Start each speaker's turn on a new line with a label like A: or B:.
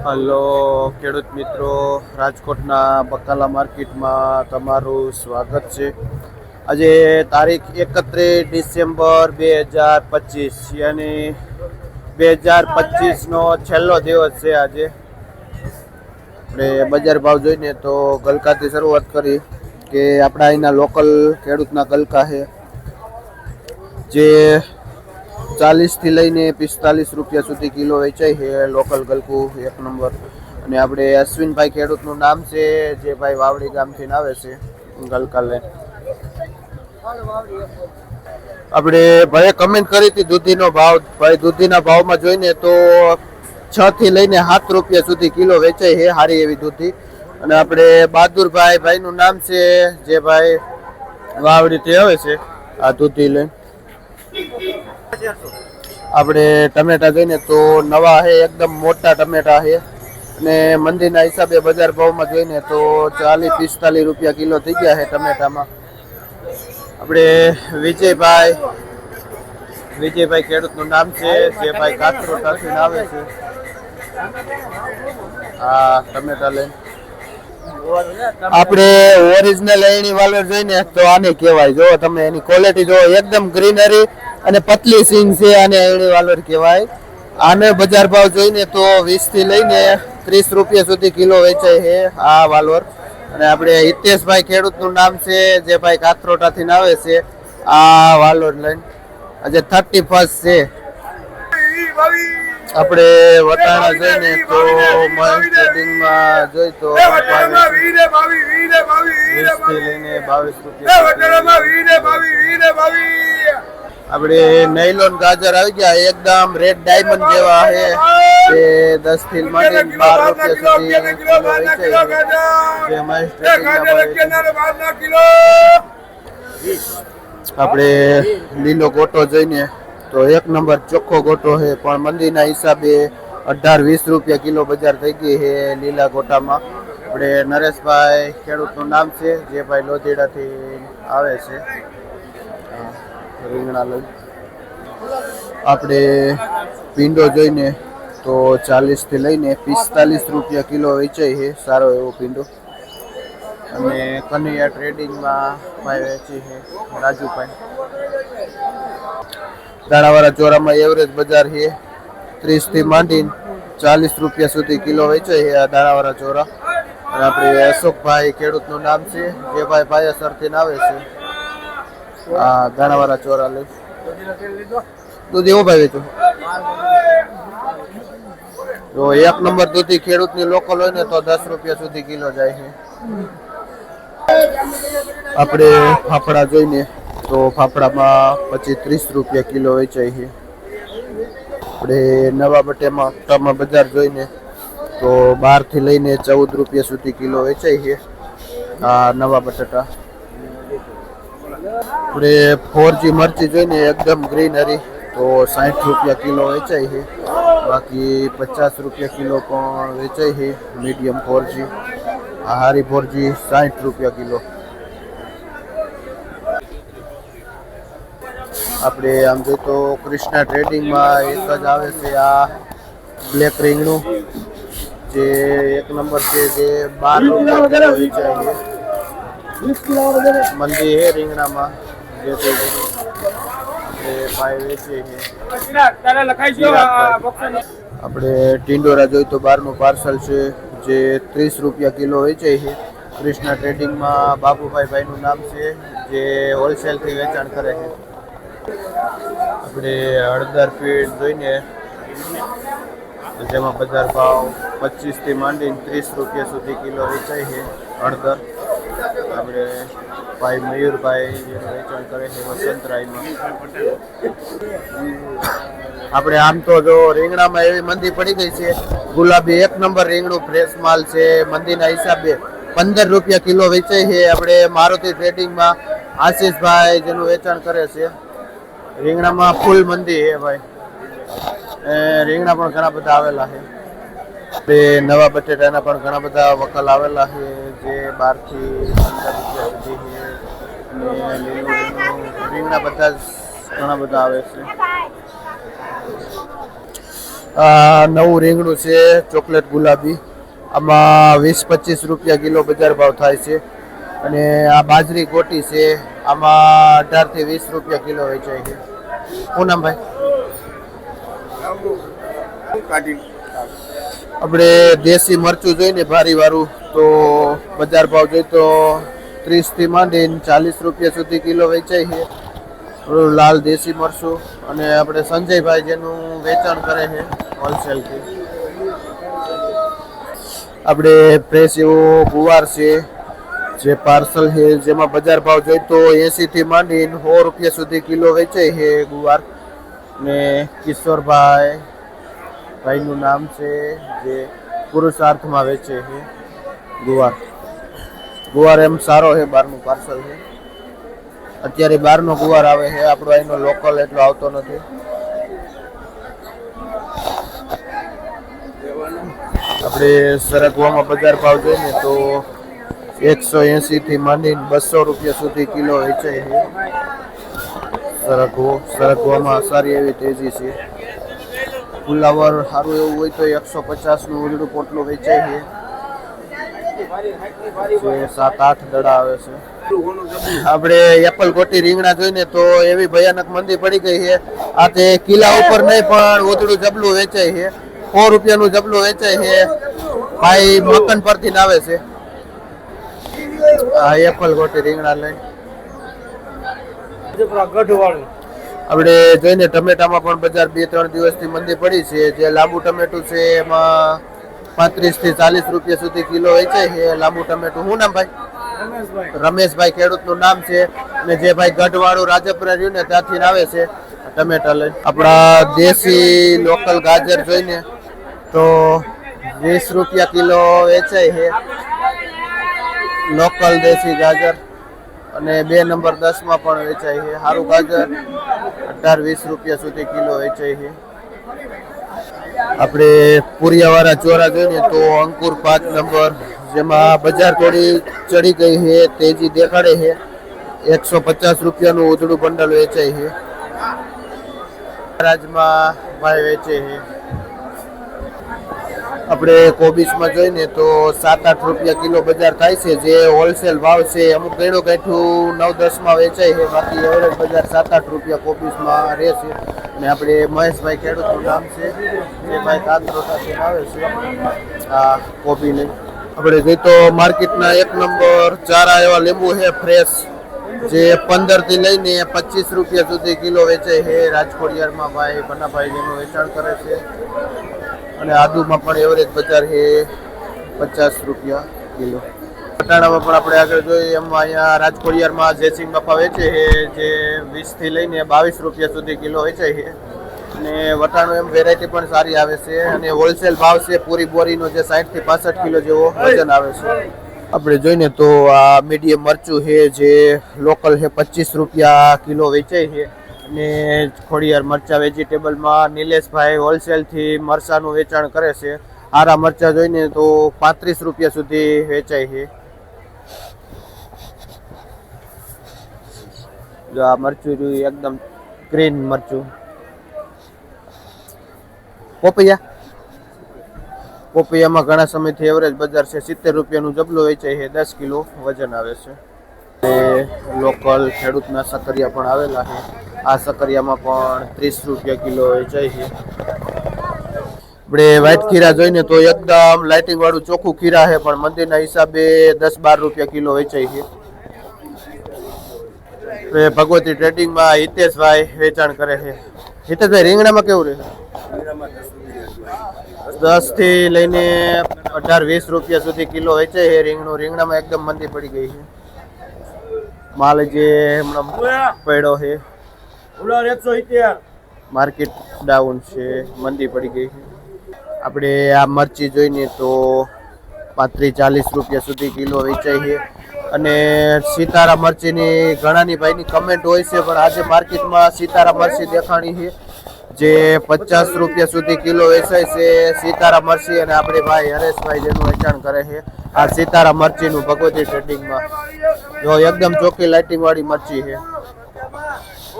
A: Hello ખેડૂત મિત્રો, રાજકોટના બકાલા માર્કેટમાં તમારું સ્વાગત છે. આજે તારીખ 31 ડિસેમ્બર 2025 યાની 2025નો છેલ્લો દિવસ છે. આજે આપણે બજાર ભાવ જોઈને તો ગલકાથી શરૂઆત કરી કે આપણા અહીંના લોકલ ખેડૂતના ગલકા છે જે 40 થી લઈને 45 રૂપિયા સુધી કિલો વેચાય છે. લોકલ ગલકું એક નંબર. અને આપણે અશ્વિનભાઈ ખેડૂતનું નામ છે, જે ભાઈ વાવડી ગામથી આવે છે ગલકા લઈને. આપણે ભાઈ કમેન્ટ કરી હતી દૂધીનો ભાવ. ભાઈ દૂધીના ભાવમાં જોઈને તો 6 થી લઈને 7 રૂપિયા સુધી કિલો વેચાય છે, સારી એવી દૂધી. અને આપણે બહાદુરભાઈ ભાઈનું નામ છે, જે ભાઈ વાવડીથી આવે છે આ દૂધી લઈને. આપણે ટમેટા જોઈને તો નવા છે, એકદમ મોટા ટમેટા છે. અને મંદીના હિસાબે બજાર ભાવમાં જોઈને તો 40-45 રૂપિયા કિલો થઈ ગયા છે ટમેટામાં. આપણે વિજયભાઈ ખેડૂતનું નામ છે, જે ભાઈ કાતરોટાથી આવે છે આ ટમેટા લઈને. આપણે ઓરિજિનલ એણી વાલર જોઈને તો આને કહેવાય. જો તમે એની ક્વોલિટી જો, એકદમ ગ્રીનરી અને પતલી સિંગ છે, આને એણી વાલર કહેવાય. આને બજાર ભાવ જોઈને તો 20 થી લઈને 30 રૂપિયા સુધી કિલો વેચાય છે આ વાલોર. અને આપણે હિતેશભાઈ ખેડૂતનું નામ છે, જે ભાઈ કાતરોટાથી આવે છે આ વાલોર લઈને. આજે 31 છે. આપણે વટાણા જોઈને તો ટ્રેડિંગમાં જોઈ તો 20 થી લઈને 22 રૂપિયા. આપણે નૈલોન ગાજર આવી ગયા, એકદમ રેડ ડાયમંડ જેવા છે, જે 10 થી માંડીને 12 રૂપિયા સુધી કિલો વેચાય છે. આપણે લીલો ગોટો જોઈને તો એક નંબર ચોખ્ખો ગોટો છે, પણ મંદીના હિસાબે 18-20 રૂપિયા કિલો બજાર થઈ ગઈ છે લીલા ગોટામાં. આપણે નરેશભાઈ ખેડૂતનું નામ છે, જે ભાઈ લોધીડાથી આવે છે રીંગણા લઈ. આપણે ભીંડો જોઈને તો 40 થી લઈને 45 રૂપિયા કિલો વેચાય છે, સારો એવો ભીંડો. અને કનૈયા ટ્રેડિંગમાં ભાઈ વેચી છે રાજુભાઈ. દાણાવાળા ચોરામાં એવરેજ બજાર છે, 30 થી માંડીને 40 રૂપિયા સુધી કિલો વેચાય છે આ દાણાવાળા ચોરા. અને આપણે અશોકભાઈ ખેડૂતનું નામ છે, જે ભાઈ ભાયાસરથી આવે છે આ દાણાવાળા ચોરા લઈ. દૂધ એવો ભાઈ વેચો જો એક નંબર દૂધી ખેડૂતની લોકલ હોય ને તો 10 રૂપિયા સુધી કિલો જાય છે. આપણે ફાફડા જોઈને તો ફાફડામાં 25-30 રૂપિયા કિલો વેચાય છે. આપણે નવા બટેટામાં બજાર જોઈને તો 12 થી લઈને 14 રૂપિયા સુધી કિલો વેચાય છે આ નવા બટાટા. આપણે 4G મરચી જોઈને એકદમ ગ્રીનરી તો 60 રૂપિયા કિલો વેચાય છે. બાકી 50 રૂપિયા કિલો પણ વેચાય છે મીડિયમ 4G. આ હારી 4G 60 રૂપિયા કિલો. આપણે આમ જોઈએ તો કૃષ્ણા ટ્રેડિંગમાં એક જ આવે છે આ બ્લેક રીંગણું, જે એક નંબર છે, જે 12 રૂપિયા કિલો વેચાય છે. મંદી છે રીંગણામાં, જે ભાઈ વેચીએ છે. આપણે ટિંડોરા જોઈએ તો 12નું પાર્સલ છે, જે 30 રૂપિયા કિલો વેચાય છે. કૃષ્ણા ટ્રેડિંગમાં બાબુભાઈ ભાઈનું નામ છે, જે હોલસેલથી વેચાણ કરે છે. આપણે હળદર પીળ જોઈને જેમાં બજાર ભાવ 25 થી માંડીને 30 રૂપિયા સુધી કિલો વેચાય છે હળદર. આપણે ભાઈ મયુરભાઈ જેનું વેચાણ કરે છે વસંતરાયમાં. આપણે આમ તો જો રીંગણામાં એવી મંદી પડી ગઈ છે, ગુલાબી એક નંબર રીંગણું ફ્રેશ માલ છે, મંદીના હિસાબે 15 રૂપિયા કિલો વેચાય છે. આપણે મારુતિ ટ્રેડિંગમાં આશીષભાઈ જેનું વેચાણ કરે છે. રીંગણામાં ફૂલ મંદી છે ભાઈ. રીંગણા પણ ઘણા બધા આવેલા છે. આપણે નવા બટેટાના પણ ઘણા બધા વકલ આવેલા છે, જે 12 થી 15 રૂપિયા સુધી છે. અને લીલું રીંગણા બધા ઘણા બધા આવે છે. આ નવું રીંગણું છે ચોકલેટ ગુલાબી, આમાં 20-25 રૂપિયા કિલો બજાર ભાવ થાય છે. અને આ બાજરી ગોટી છે, આમાં 18 થી 20 રૂપિયા કિલો વેચાય છે. શું નામ ભાઈ? આપણે દેશી મરચું જોઈને ભારી વાળું તો બજાર ભાવ જોઈએ તો 30 થી માંડીને 40 રૂપિયા સુધી કિલો વેચાય છે. લાલ દેશી મરચું. અને આપણે સંજયભાઈ જેનું વેચાણ કરે છે હોલસેલથી. આપણે ફ્રેશ એવો ગુવાર છે જે પાર્સલ છે, જેમાં બજાર ભાવ જોઈએ તો 80 થી માંડીને 100 રૂપિયા સુધી કિલો વેચાય છે ગુવાર. ને કિશોરભાઈ ભાઈનું નામ છે જે પુરુષાર્થમાં વેચે છે ગુવાર. ગુવાર એમ સારો છે, બહારનું પાર્સલ છે. અત્યારે બહારનો ગુવાર આવે છે, આપણો અહીંનો લોકલ એટલો આવતો નથી. આપણે સરગવામાં બજાર ભાવ જોઈએ તો 180 થી માંડીને 200 રૂપિયા સુધી કિલો વેચાય છે. સરગવામાં સારી એવી તેજી છે. ફુલાવર સારું એવું હોય તો 150 નું ઉજળું પોટલું વેચાય છે. 7-8 દડા આવે છે. આપણે એપલ ગોટી રીંગણા જોઈને તો એવી ભયાનક મંદી પડી ગઈ છે. આ તે કિલા ઉપર નહીં પણ ઉજળું જબલું વેચાય છે. 100 રૂપિયાનું જબલું વેચાય છે. ભાઈ મકન પરથી આવે છે. આ એપલ ગોટી રીંગણા લઈ આપણે જોઈને ટમેટામાં પણ બજાર 2-3 દિવસથી મંદી પડી છે. જે લાંબુ ટમેટું છે એમાં 35 થી 40 રૂપિયા સુધી કિલો વેચાય છે લાંબુ ટમેટું. શું નામ ભાઈ? રમેશભાઈ ખેડૂતનું નામ છે. અને જે ભાઈ ગઢવાળું રાજપુરા રહ્યું ને ત્યાંથી આવે છે ટમેટા લઈ. આપણા દેશી લોકલ ગાજર જોઈને તો 20 રૂપિયા કિલો વેચાય છે લોકલ દેશી ગાજર. અને 2 નંબર 10 માં પણ વેચાય છે. સારું ગાજર 18-20 રૂપિયા સુધી કિલો વેચાય છે. આપણે પૂરિયાવાળા ચોરા જોઈએ તો અંકુર 5 નંબર, જેમાં બજાર થોડી ચડી ગઈ છે, તેજી દેખાડે છે. 150 રૂપિયાનું ઉધડું બંડલ વેચાય છે. રાજમાં ભાઈ વેચે છે. આપણે કોબીસમાં જોઈને તો 7-8 રૂપિયા કિલો બજાર થાય છે, જે હોલસેલ ભાવ છે. અમુક ગણું ગાંઠું 9-10 માં વેચાય છે, બાકી એવરેજ બજાર 7-8 રૂપિયા કોબીસમાં રહેશે. અને આપણે મહેશભાઈ ખેડૂતનું નામ છે, જે ભાઈ કાંકરોટાથી આવે છે આ કોબી લઈ. આપણે જોઈએ તો માર્કેટના 1 નંબર ચારા એવા લીંબુ છે ફ્રેશ, જે 15 થી લઈને 25 રૂપિયા સુધી કિલો વેચાય છે. રાજકોડિયારમાં ભાઈ પન્નાભાઈ જેનું વેચાણ કરે છે. અને આદુમાં પણ એવરેજ બજાર છે 50 રૂપિયા કિલો. વટાણામાં પણ આપણે આગળ જોઈએ એમ અહીંયા રાજકોડિયારમાં જયસિંહ બાપા વેચે છે, જે 20 થી લઈને 22 રૂપિયા સુધી કિલો વેચાય છે. અને વટાણું એમ વેરાયટી પણ સારી આવે છે. અને હોલસેલ ભાવ છે પૂરી બોરીનો, જે 60 થી 65 કિલો જેવો વજન આવે છે. આપણે જોઈને તો આ મીડિયમ મરચું છે, જે લોકલ છે 25 રૂપિયા કિલો વેચાય છે. અને ખોડિયાર મરચા વેજીટેબલમાં નિલેશભાઈ હોલસેલથી મરચાનું વેચાણ કરે છે. આરા મરચા જોઈને તો 35 રૂપિયા સુધી વેચાય છે. જો આ મરચું જોયું એકદમ ગ્રીન મરચું. પોપૈયામાં ઘણા સમયથી એવરેજ બજાર છે 70 રૂપિયાનું જબલું વેચાય છે. 10 કિલો વજન આવે છે. લોકલ ખેડૂતના સકરિયા પણ આવેલા છે. આ સકરિયામાં પણ 30 રૂપિયા કિલો વેચાય છે. આપણે વ્હાઈટ ખીરા જોઈને તો એકદમ લાઇટિંગ વાળું ચોખ્ખું ખીરા છે, પણ મંદિરના હિસાબે 10-12 રૂપિયા કિલો વેચાય છે. ભગવતી ટ્રેડિંગમાં હિતેશભાઈ વેચાણ કરે છે. હિતેશભાઈ રીંગણામાં કેવું રહે? 10 થી લઈને 18-20 રૂપિયા સુધી કિલો વેચાય છે રીંગણું. રીંગણામાં એકદમ મંદી પડી ગઈ છે. માલ જે હમણાં પડ્યો છે, માર્કેટ ડાઉન છે, મંદી પડી ગઈ છે. આપણે આ મરચી જોઈને તો 35-40 રૂપિયા સુધી કિલો વેચાય છે. અને સિતારા મરચીની ઘણાની ભાઈની કમેન્ટ હોય છે, પણ આજે માર્કેટમાં સિતારા મરચી દેખાણી છે, જે 50 રૂપિયા સુધી કિલો વેચાય છે સિતારા મરચી. અને આપણે ભાઈ હરેશભાઈ જેનું વેચાણ કરે છે આ સિતારા મરચીનું ભગવતી ટ્રેડિંગમાં. જો એકદમ ચોખ્ખી લાઇટિંગ વાળી મરચી છે.